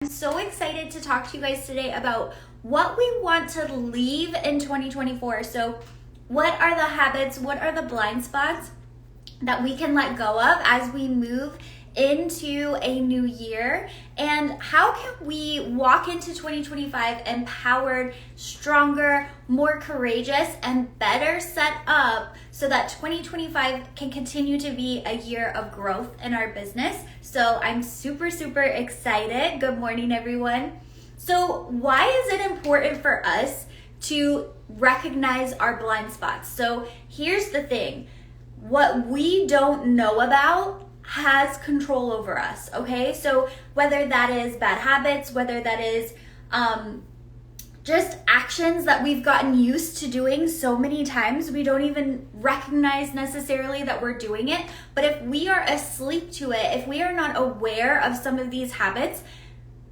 I'm so excited to talk to you guys today about what we want to leave in 2024. So what are the habits, what are the blind spots that we can let go of as we move into a new year, and how can we walk into 2025 empowered, stronger, more courageous, and better set up so that 2025 can continue to be a year of growth in our business. So I'm super excited. Good morning, everyone. So why is it important for us to recognize our blind spots? So here's the thing. What we don't know about has control over us, okay? So whether that is bad habits, whether that is just actions that we've gotten used to doing so many times, we don't even recognize necessarily that we're doing it. But if we are asleep to it, if we are not aware of some of these habits,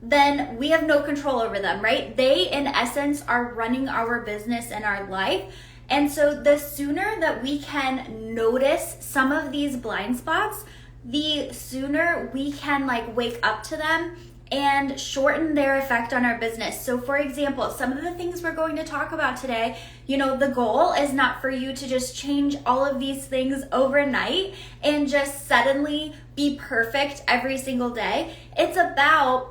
then we have no control over them, right? They, in essence, are running our business and our life. And so the sooner that we can notice some of these blind spots, the sooner we can wake up to them and shorten their effect on our business. So for example, some of the things we're going to talk about today, the goal is not for you to just change all of these things overnight and just suddenly be perfect every single day. It's about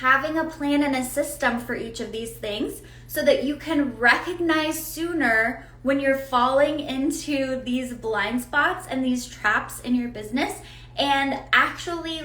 having a plan and a system for each of these things so that you can recognize sooner when you're falling into these blind spots and these traps in your business and actually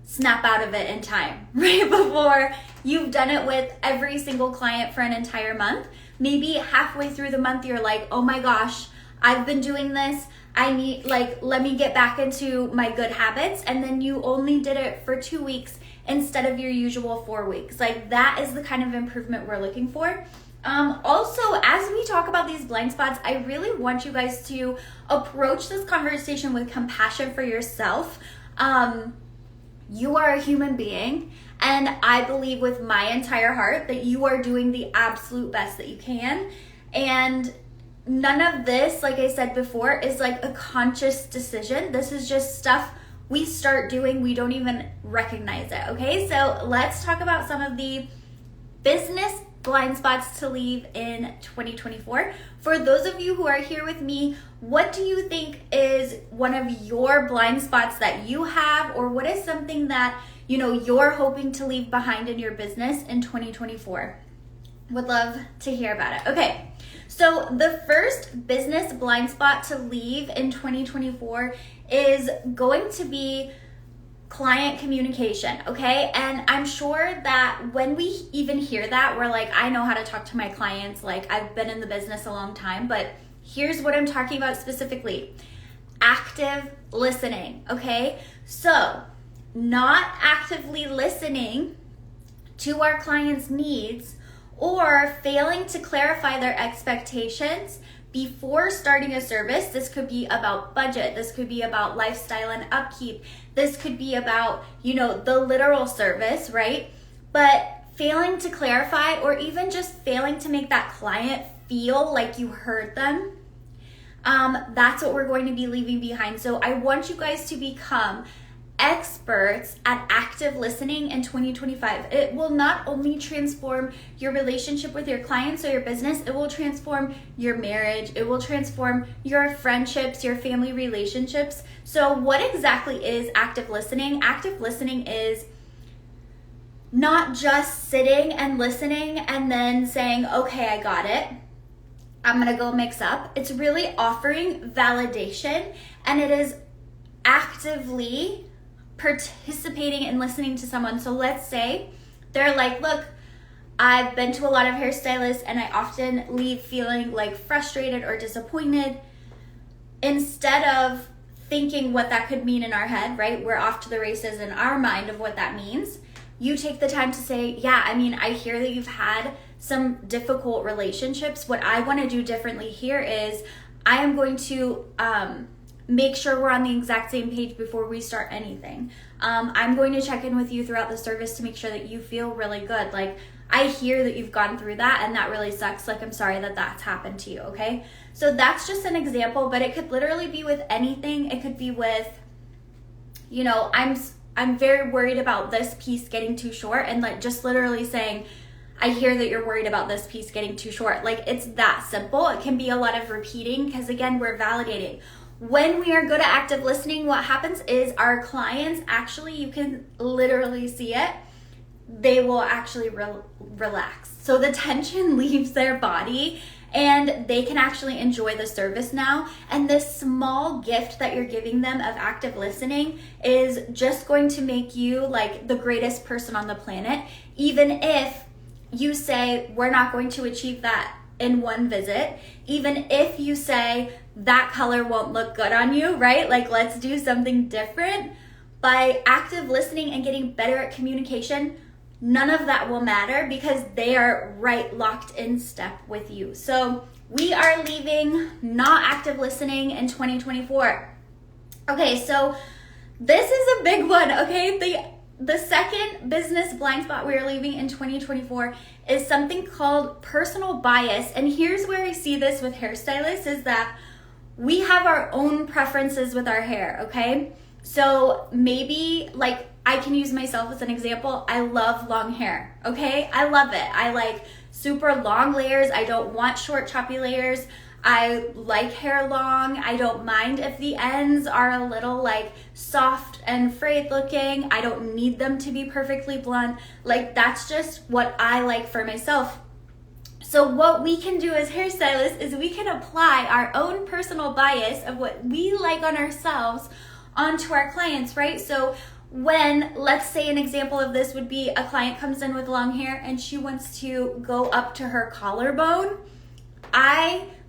snap out of it in time, right before you've done it with every single client for an entire month. Maybe halfway through the month, you're like, oh my gosh, I've been doing this. I need, let me get back into my good habits. And then you only did it for 2 weeks instead of your usual 4 weeks. That is the kind of improvement we're looking for. Also, as we talk about these blind spots, I really want you guys to approach this conversation with compassion for yourself. You are a human being, and I believe with my entire heart that you are doing the absolute best that you can. And none of this, like I said before, is a conscious decision. This is just stuff we start doing, we don't even recognize it, okay? So let's talk about some of the business blind spots to leave in 2024. For those of you who are here with me, what do you think is one of your blind spots that you have, or what is something that you're hoping to leave behind in your business in 2024? Would love to hear about it. Okay, so the first business blind spot to leave in 2024 is going to be client communication, okay? And I'm sure that when we even hear that, we're like, I know how to talk to my clients, I've been in the business a long time, but here's what I'm talking about specifically. Active listening, okay? So not actively listening to our clients' needs or failing to clarify their expectations before starting a service. This could be about budget. This could be about lifestyle and upkeep. This could be about, the literal service, right? But failing to clarify, or even just failing to make that client feel like you heard them, that's what we're going to be leaving behind. So I want you guys to become experts at active listening in 2025. It will not only transform your relationship with your clients or your business, it will transform your marriage, it will transform your friendships, your family relationships. So what exactly is active listening? Active listening is not just sitting and listening and then saying, okay, I got it, I'm gonna go mix up. It's really offering validation, and it is actively participating and listening to someone. So let's say they're like, look, I've been to a lot of hairstylists and I often leave feeling frustrated or disappointed. Instead of thinking what that could mean in our head, right? We're off to the races in our mind of what that means. You take the time to say, yeah, I hear that you've had some difficult relationships. What I want to do differently here is I am going to make sure we're on the exact same page before we start anything. I'm going to check in with you throughout the service to make sure that you feel really good. I hear that you've gone through that and that really sucks. I'm sorry that that's happened to you, okay? So that's just an example, but it could literally be with anything. It could be with, I'm very worried about this piece getting too short, and like just literally saying, I hear that you're worried about this piece getting too short. Like, it's that simple. It can be a lot of repeating because, again, we're validating. When we are good at active listening, what happens is our clients actually, you can literally see it, they will actually relax. So the tension leaves their body and they can actually enjoy the service now. And this small gift that you're giving them of active listening is just going to make you like the greatest person on the planet, even if you say, we're not going to achieve that in one visit, even if you say that color won't look good on you, right? Like, let's do something different. By active listening and getting better at communication, none of that will matter because they are right locked in step with you. So we are leaving not active listening in 2024. Okay, so this is a big one, okay? The second business blind spot we're leaving in 2024 is something called personal bias. And here's where I see this with hairstylists is that we have our own preferences with our hair, okay? So maybe, like, I can use myself as an example. I love long hair, okay? I love it. I like super long layers. I don't want short, choppy layers. I like hair long. I don't mind if the ends are a little like soft and frayed looking. I don't need them to be perfectly blunt. Like, that's just what I like for myself. So what we can do as hairstylists is we can apply our own personal bias of what we like on ourselves onto our clients, right? So when, let's say an example of this would be a client comes in with long hair and she wants to go up to her collarbone,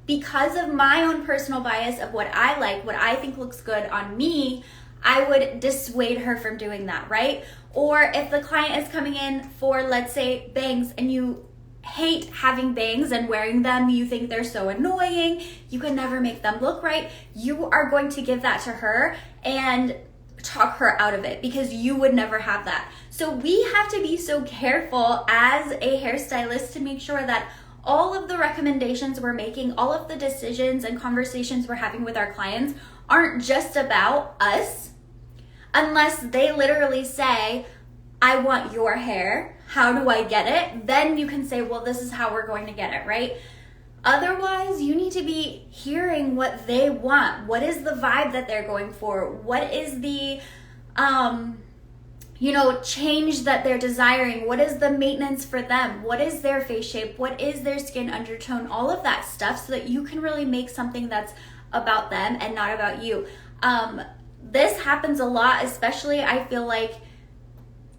because of my own personal bias of what I like, what I think looks good on me, I would dissuade her from doing that, right? Or if the client is coming in for, let's say, bangs, and you hate having bangs and wearing them, you think they're so annoying, you can never make them look right, you are going to give that to her and talk her out of it because you would never have that. So we have to be so careful as a hairstylist to make sure that all of the recommendations we're making, all of the decisions and conversations we're having with our clients aren't just about us, unless they literally say, I want your hair, how do I get it? Then you can say, well, this is how we're going to get it, right? Otherwise, you need to be hearing what they want. What is the vibe that they're going for? What is the change that they're desiring? What is the maintenance for them? What is their face shape? What is their skin undertone? All of that stuff so that you can really make something that's about them and not about you. This happens a lot, especially I feel like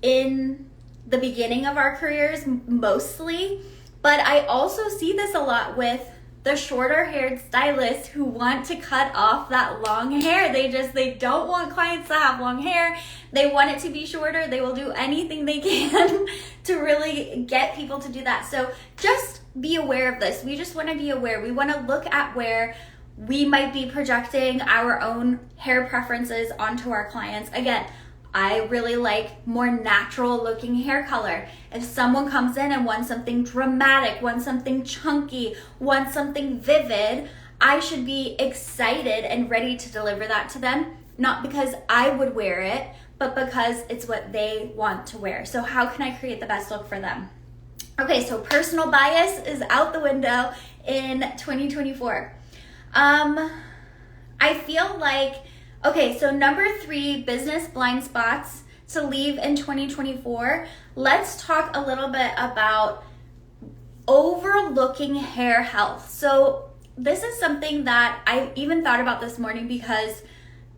in the beginning of our careers mostly, but I also see this a lot with the shorter haired stylists who want to cut off that long hair. They don't want clients to have long hair. They want it to be shorter. They will do anything they can to really get people to do that. So just be aware of this. We just want to be aware. We want to look at where we might be projecting our own hair preferences onto our clients. Again, I really like more natural looking hair color. If someone comes in and wants something dramatic, wants something chunky, wants something vivid, I should be excited and ready to deliver that to them, not because I would wear it, but because it's what they want to wear. So how can I create the best look for them? Okay, so personal bias is out the window in 2024. I feel like, okay, so number 3, business blind spots to leave in 2024. Let's talk a little bit about overlooking hair health. So this is something that I even thought about this morning because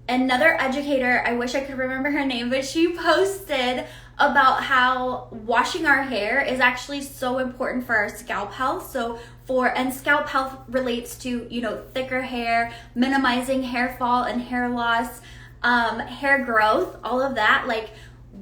another educator, I wish I could remember her name, but she posted about how washing our hair is actually so important for our scalp health. And scalp health relates to, thicker hair, minimizing hair fall and hair loss, hair growth, all of that. Like,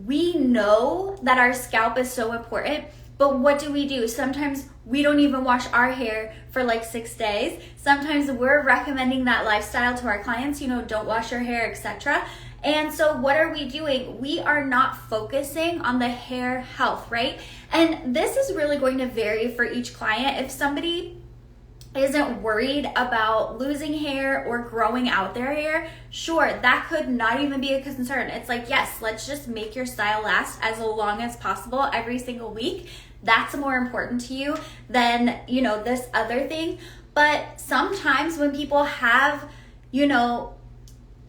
we know that our scalp is so important, but what do? Sometimes we don't even wash our hair for like 6 days. Sometimes we're recommending that lifestyle to our clients, don't wash your hair, etc. And so what are we doing? We are not focusing on the hair health, right? And this is really going to vary for each client. If somebody isn't worried about losing hair or growing out their hair, sure, that could not even be a concern. It's like, yes, let's just make your style last as long as possible every single week. That's more important to you than, this other thing. But sometimes when people have,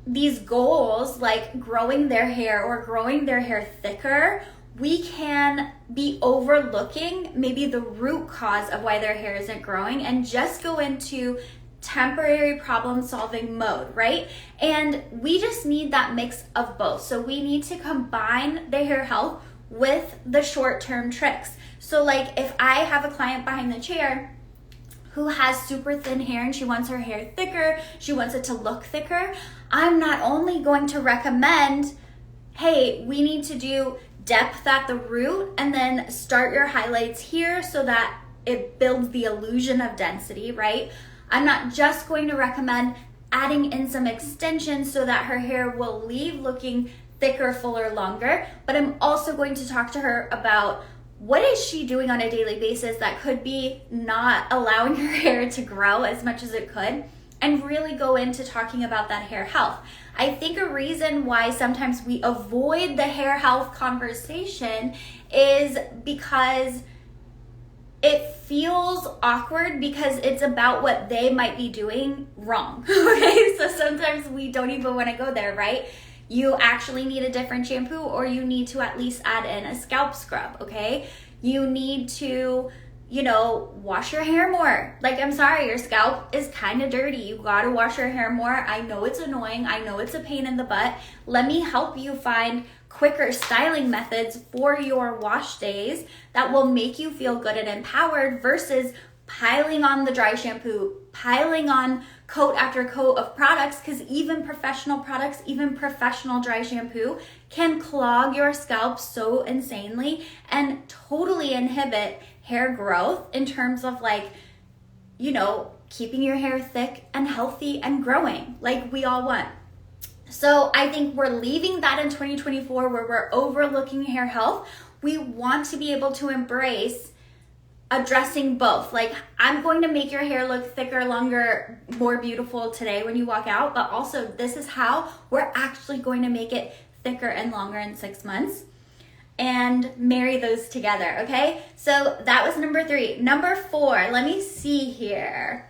these goals like growing their hair or growing their hair thicker, we can be overlooking maybe the root cause of why their hair isn't growing and just go into temporary problem solving mode, right? And we just need that mix of both. So we need to combine the hair health with the short-term tricks. So like if I have a client behind the chair who has super thin hair and she wants her hair thicker, she wants it to look thicker, I'm not only going to recommend, hey, we need to do depth at the root and then start your highlights here so that it builds the illusion of density, right? I'm not just going to recommend adding in some extensions so that her hair will leave looking thicker, fuller, longer, but I'm also going to talk to her about what is she doing on a daily basis that could be not allowing her hair to grow as much as it could, and really go into talking about that hair health. I think a reason why sometimes we avoid the hair health conversation is because it feels awkward because it's about what they might be doing wrong. Okay, so sometimes we don't even want to go there, right? You actually need a different shampoo, or you need to at least add in a scalp scrub, okay? You need to, wash your hair more. Like, I'm sorry, your scalp is kind of dirty. You gotta wash your hair more. I know it's annoying. I know it's a pain in the butt. Let me help you find quicker styling methods for your wash days that will make you feel good and empowered versus piling on the dry shampoo, piling on coat after coat of products, because even professional products, even professional dry shampoo can clog your scalp so insanely and totally inhibit hair growth in terms of keeping your hair thick and healthy and growing like we all want. So I think we're leaving that in 2024 where we're overlooking hair health. We want to be able to embrace addressing both. Like, I'm going to make your hair look thicker, longer, more beautiful today when you walk out, but also this is how we're actually going to make it thicker and longer in 6 months, and marry those together, okay? So that was number 3. Number 4, let me see here.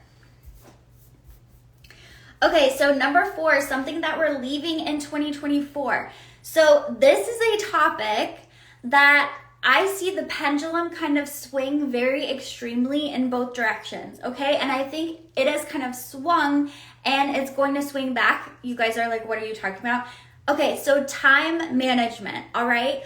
Okay, so number 4 is something that we're leaving in 2024. So this is a topic that I see the pendulum kind of swing very extremely in both directions, okay? And I think it has kind of swung and it's going to swing back. You guys are like, what are you talking about? Okay, so time management, all right?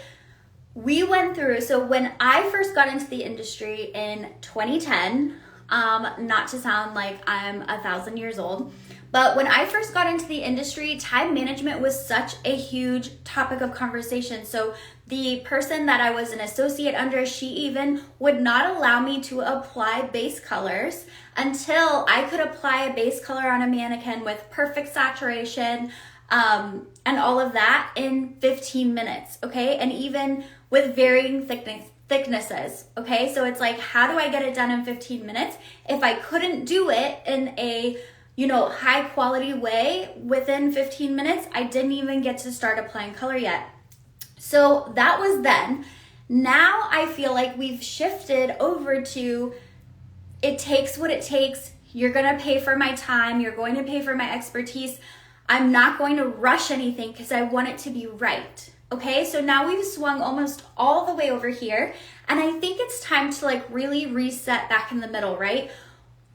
We went through, so when I first got into the industry in 2010, not to sound like I'm 1,000 years old, but when I first got into the industry, time management was such a huge topic of conversation. So the person that I was an associate under, she even would not allow me to apply base colors until I could apply a base color on a mannequin with perfect saturation and all of that in 15 minutes, okay? And even with varying thicknesses, okay? So it's like, how do I get it done in 15 minutes? If I couldn't do it in a high quality way within 15 minutes, I didn't even get to start applying color yet. So that was then. Now I feel like we've shifted over to, it takes what it takes. You're gonna pay for my time. You're going to pay for my expertise. I'm not going to rush anything because I want it to be right. Okay, so now we've swung almost all the way over here. And I think it's time to really reset back in the middle, right?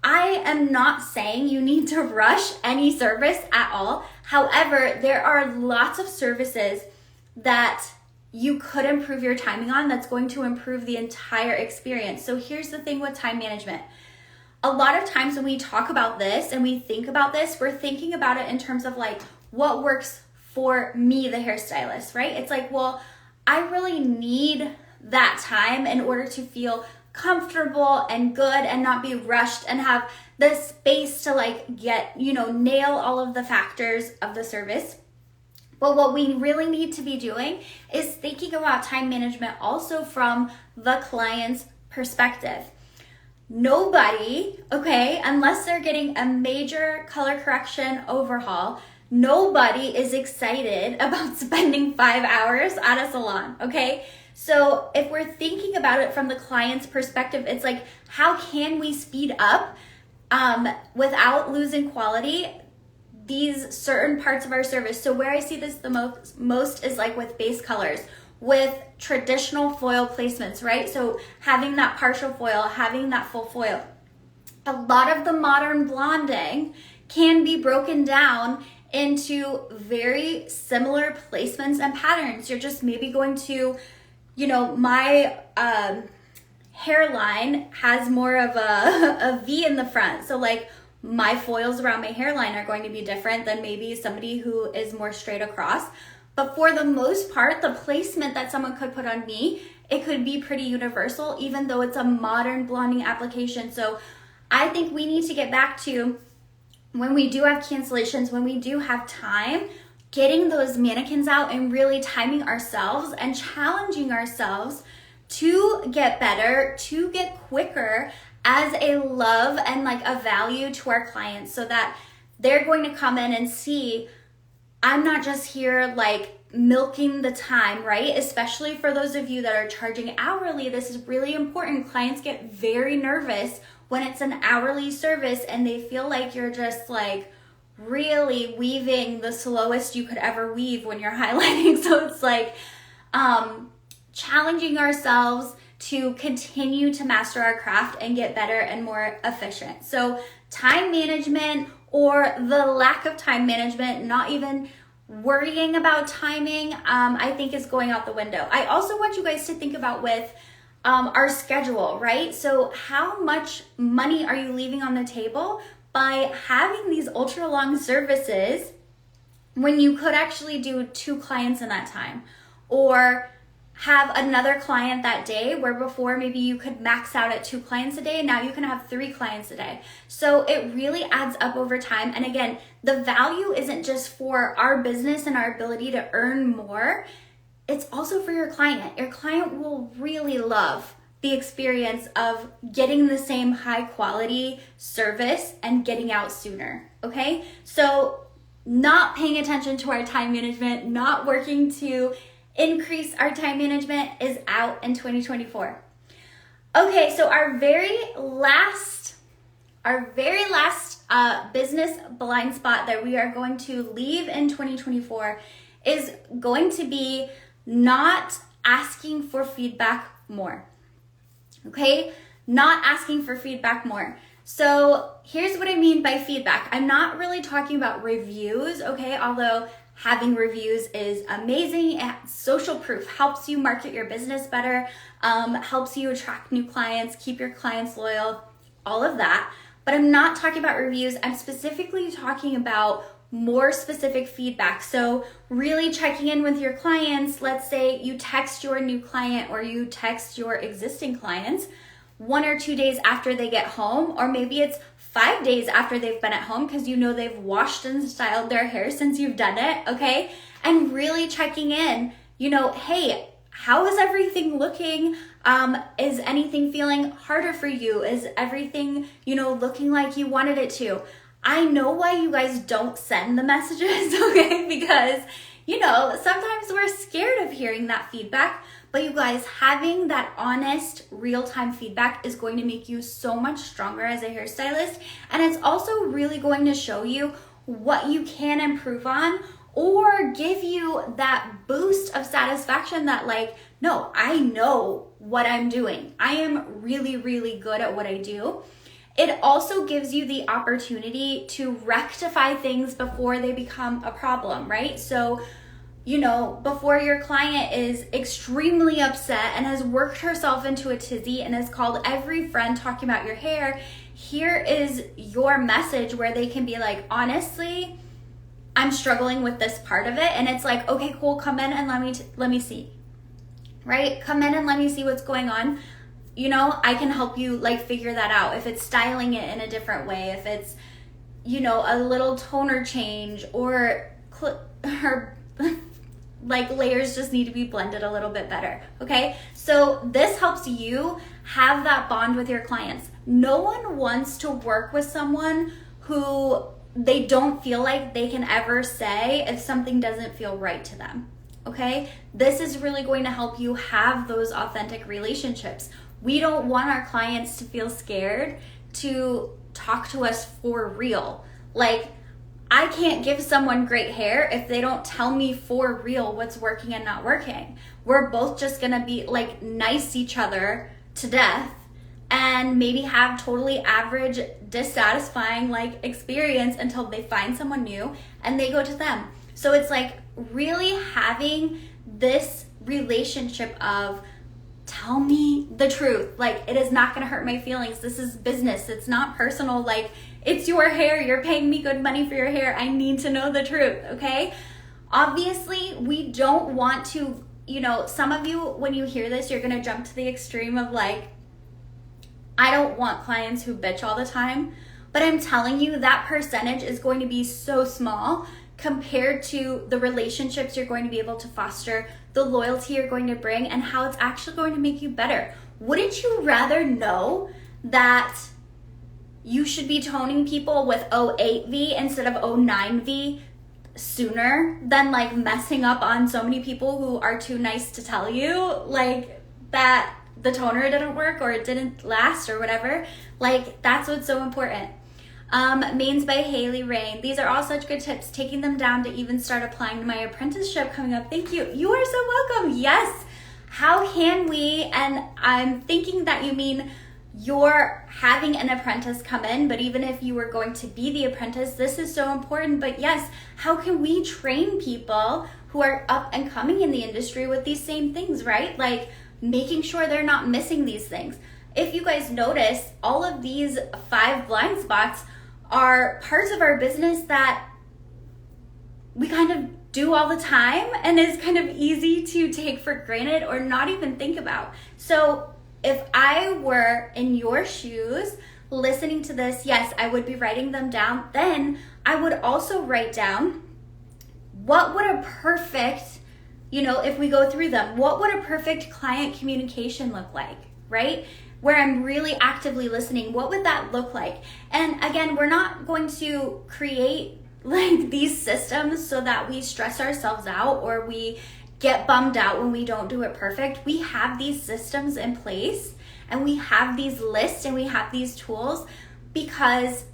I am not saying you need to rush any service at all. However, there are lots of services that you could improve your timing on that's going to improve the entire experience. So here's the thing with time management. A lot of times when we talk about this and we think about this, we're thinking about it in terms of what works for me, the hairstylist, right? It's like, well, I really need that time in order to feel comfortable and good and not be rushed and have the space to get, nail all of the factors of the service. But what we really need to be doing is thinking about time management also from the client's perspective. nobody, okay, unless they're getting a major color correction overhaul, nobody is excited about spending 5 hours at a salon, okay? So if we're thinking about it from the client's perspective, it's like, how can we speed up without losing quality these certain parts of our service? So where I see this the most is like with base colors, with traditional foil placements, right? So having that partial foil, having that full foil. A lot of the modern blonding can be broken down into very similar placements and patterns. You're just maybe going to, my hairline has more of a V in the front. So like my foils around my hairline are going to be different than maybe somebody who is more straight across. But for the most part, the placement that someone could put on me, it could be pretty universal, even though it's a modern blonding application. So I think we need to get back to, when we do have cancellations, when we do have time, getting those mannequins out and really timing ourselves and challenging ourselves to get better, to get quicker as a love and like a value to our clients, so that they're going to come in and see, I'm not just here like milking the time, right? Especially for those of you that are charging hourly, this is really important. Clients get very nervous when it's an hourly service and they feel like you're just like really weaving the slowest you could ever weave when you're highlighting. So it's like challenging ourselves to continue to master our craft and get better and more efficient. So time management, or the lack of time management, not even worrying about timing, I think is going out the window. I also want you guys to think about with our schedule, right? So how much money are you leaving on the table by having these ultra long services when you could actually do 2 clients in that time, or have another client that day, where before maybe you could max out at 2 clients a day, now you can have 3 clients a day. So it really adds up over time. And again, the value isn't just for our business and our ability to earn more, it's also for your client. Your client will really love the experience of getting the same high quality service and getting out sooner, okay? So not paying attention to our time management, not working to increase our time management is out in 2024. Okay, so our very last business blind spot that we are going to leave in 2024 is going to be not asking for feedback more. Okay, not asking for feedback more. So here's what I mean by feedback. I'm not really talking about reviews, okay? Although having reviews is amazing. Social proof helps you market your business better, helps you attract new clients, keep your clients loyal, all of that. But I'm not talking about reviews. I'm specifically talking about more specific feedback. So really checking in with your clients. Let's say you text your new client or you text your existing clients 1 or 2 days after they get home, or maybe it's 5 days after they've been at home because you know they've washed and styled their hair since you've done it, okay? And really checking in, hey, how is everything looking? Is anything feeling harder for you? Is everything, looking like you wanted it to? I know why you guys don't send the messages, okay? Because, sometimes we're scared of hearing that feedback. But you guys, having that honest, real-time feedback is going to make you so much stronger as a hairstylist. And it's also really going to show you what you can improve on, or give you that boost of satisfaction that no, I know what I'm doing. I am really, really good at what I do. It also gives you the opportunity to rectify things before they become a problem, right? So, before your client is extremely upset and has worked herself into a tizzy and has called every friend talking about your hair, here is your message where they can be like, honestly, I'm struggling with this part of it. And it's like, okay, cool, come in and let me see, right? Come in and let me see what's going on. I can help you figure that out. If it's styling it in a different way, if it's, a little toner change, or her layers just need to be blended a little bit better, okay? So this helps you have that bond with your clients. No one wants to work with someone who they don't feel like they can ever say if something doesn't feel right to them. Okay? This is really going to help you have those authentic relationships. We don't want our clients to feel scared to talk to us for real. Like, I can't give someone great hair if they don't tell me for real what's working and not working. We're both just gonna be like nice each other to death and maybe have totally average, dissatisfying like experience until they find someone new and they go to them. So it's like really having this relationship of tell me the truth. Like, it is not gonna hurt my feelings. This is business. It's not personal. Like, it's your hair. You're paying me good money for your hair. I need to know the truth, okay? Obviously, we don't want to, you know, some of you, when you hear this, you're gonna jump to the extreme of like, I don't want clients who bitch all the time. But I'm telling you, that percentage is going to be so small compared to the relationships you're going to be able to foster, the loyalty you're going to bring, and how it's actually going to make you better. Wouldn't you rather know that you should be toning people with 08V instead of 09V sooner than like messing up on so many people who are too nice to tell you like that the toner didn't work or it didn't last or whatever? Like, that's what's so important. Mains by Haley Rain. These are all such good tips. Taking them down to even start applying to my apprenticeship coming up. Thank you. You are so welcome. Yes. How can we? And I'm thinking that you mean you're having an apprentice come in, but even if you were going to be the apprentice, this is so important. But yes, how can we train people who are up and coming in the industry with these same things, right? Like making sure they're not missing these things. If you guys notice, all of these 5 blind spots are parts of our business that we kind of do all the time and is kind of easy to take for granted or not even think about. So if I were in your shoes listening to this, yes, I would be writing them down. Then I would also write down what would a perfect, if we go through them, what would a perfect client communication look like, right? Where I'm really actively listening, what would that look like? And again, we're not going to create like these systems so that we stress ourselves out or we get bummed out when we don't do it perfect. We have these systems in place and we have these lists and we have these tools because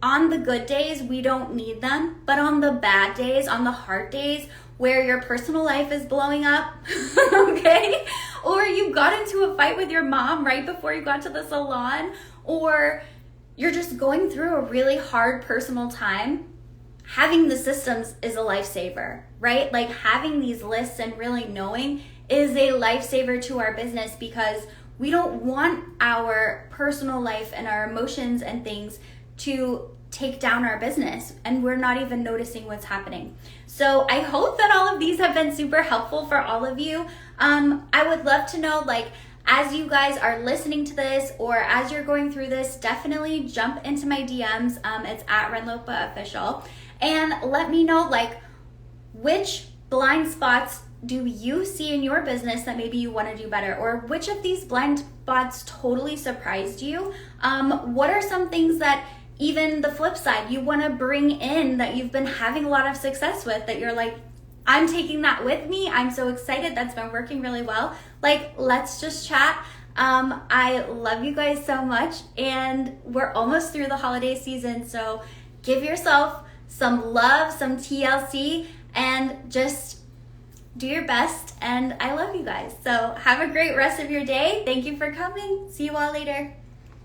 on the good days, we don't need them, but on the bad days, on the hard days, where your personal life is blowing up, okay? Or you got into a fight with your mom right before you got to the salon, or you're just going through a really hard personal time, having the systems is a lifesaver, right? Like having these lists and really knowing is a lifesaver to our business because we don't want our personal life and our emotions and things to take down our business and we're not even noticing what's happening. So I hope that all of these have been super helpful for all of you. I would love to know, like, as you guys are listening to this or as you're going through this, definitely jump into my DMs. It's at Ren Lopa Official, and let me know like which blind spots do you see in your business that maybe you want to do better, or which of these blind spots totally surprised you? What are some things that even the flip side you want to bring in that you've been having a lot of success with that you're like, I'm taking that with me. I'm so excited. That's been working really well. Like, let's just chat. I love you guys so much and we're almost through the holiday season. So give yourself some love, some TLC, and just do your best. And I love you guys. So have a great rest of your day. Thank you for coming. See you all later.